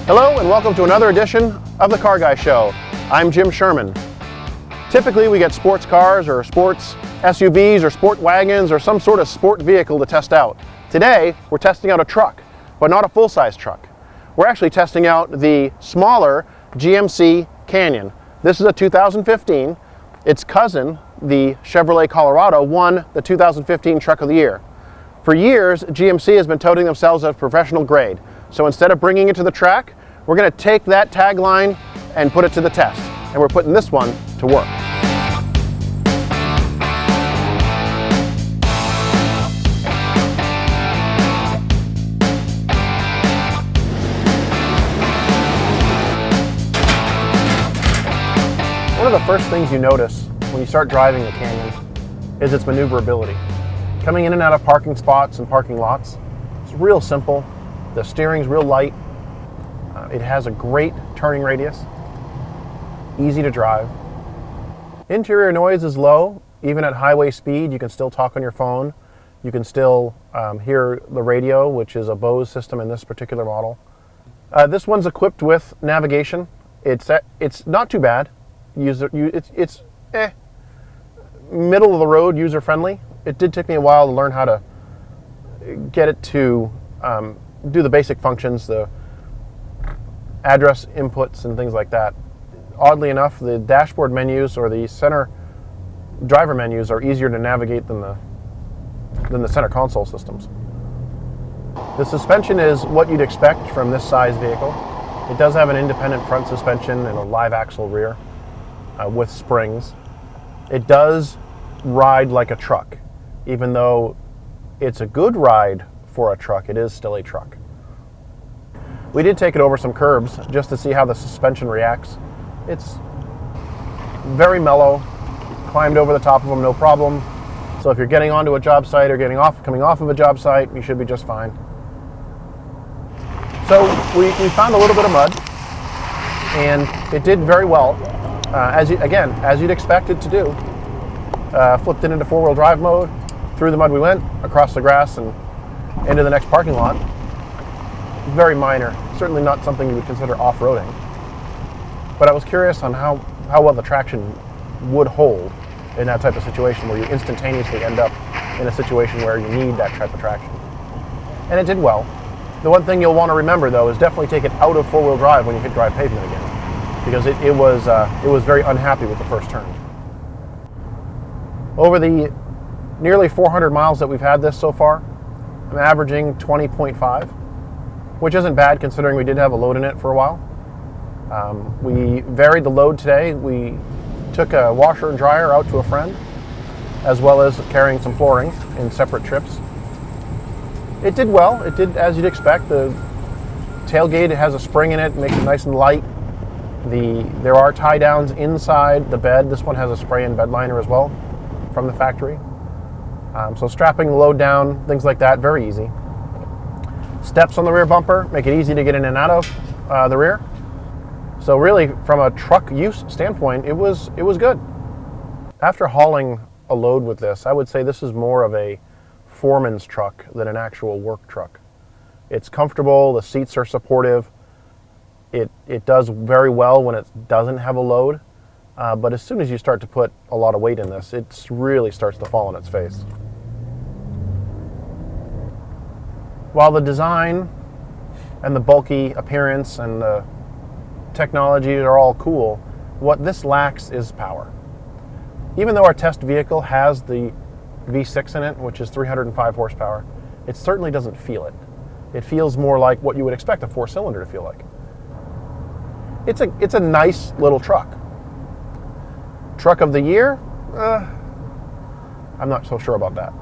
Hello and welcome to another edition of the Car Guy Show. I'm Jim Sherman. Typically we get sports cars or sports SUVs or sport wagons or some sort of sport vehicle to test out. Today we're testing out a truck, but not a full-size truck. We're actually testing out the smaller GMC Canyon. This is a 2015. Its cousin, the Chevrolet Colorado, won the 2015 Truck of the Year. For years, GMC has been touting themselves as professional grade. So instead of bringing it to the track, we're going to take that tagline and put it to the test. And we're putting this one to work. One of the first things you notice when you start driving the Canyon is its maneuverability. Coming in and out of parking spots and parking lots, it's real simple. The steering's real light. It has a great turning radius. Easy to drive. Interior noise is low. Even at highway speed, you can still talk on your phone. You can still hear the radio, which is a Bose system in this particular model. This one's equipped with navigation. It's not too bad. It's middle of the road, user friendly. It did take me a while to learn how to get it to do the basic functions, the address inputs and things like that. Oddly enough, the dashboard menus or the center driver menus are easier to navigate than the center console systems. The suspension is what you'd expect from this size vehicle. It does have an independent front suspension and a live axle rear with springs. It does ride like a truck. Even though it's a good ride for a truck, it is still a truck. We did take it over some curbs just to see how the suspension reacts. It's very mellow, climbed over the top of them, no problem. So if you're getting onto a job site or coming off of a job site, you should be just fine. So we found a little bit of mud, and it did very well, as you'd expect it to do. Flipped it into four-wheel drive mode. Through the mud we went, across the grass and into the next parking lot. Very minor, certainly not something you would consider off-roading. But I was curious on how well the traction would hold in that type of situation where you instantaneously end up in a situation where you need that type of traction. And it did well. The one thing you'll want to remember though is definitely take it out of four-wheel drive when you hit dry pavement again, because it was very unhappy with the first turn. Over the nearly 400 miles that we've had this so far, I'm averaging 20.5, which isn't bad considering we did have a load in it for a while. We varied the load today. We took a washer and dryer out to a friend, as well as carrying some flooring in separate trips. It did well. It did as you'd expect. The tailgate has a spring in it, makes it nice and light. There are tie downs inside the bed. This one has a spray-in bed liner as well from the factory. So strapping the load down, things like that, very easy. Steps on the rear bumper make it easy to get in and out of the rear. So really, from a truck use standpoint, it was good. After hauling a load with this, I would say this is more of a foreman's truck than an actual work truck. It's comfortable, the seats are supportive. It does very well when it doesn't have a load. But as soon as you start to put a lot of weight in this, it really starts to fall on its face. While the design and the bulky appearance and the technology are all cool, what this lacks is power. Even though our test vehicle has the V6 in it, which is 305 horsepower, it certainly doesn't feel it. It feels more like what you would expect a four-cylinder to feel like. It's a nice little truck. Truck of the year? I'm not so sure about that.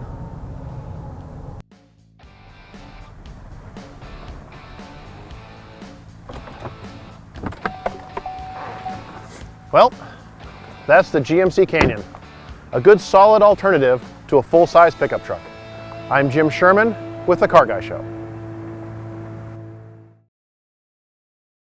Well, that's the GMC Canyon, a good solid alternative to a full-size pickup truck. I'm Jim Sherman with the Car Guy Show.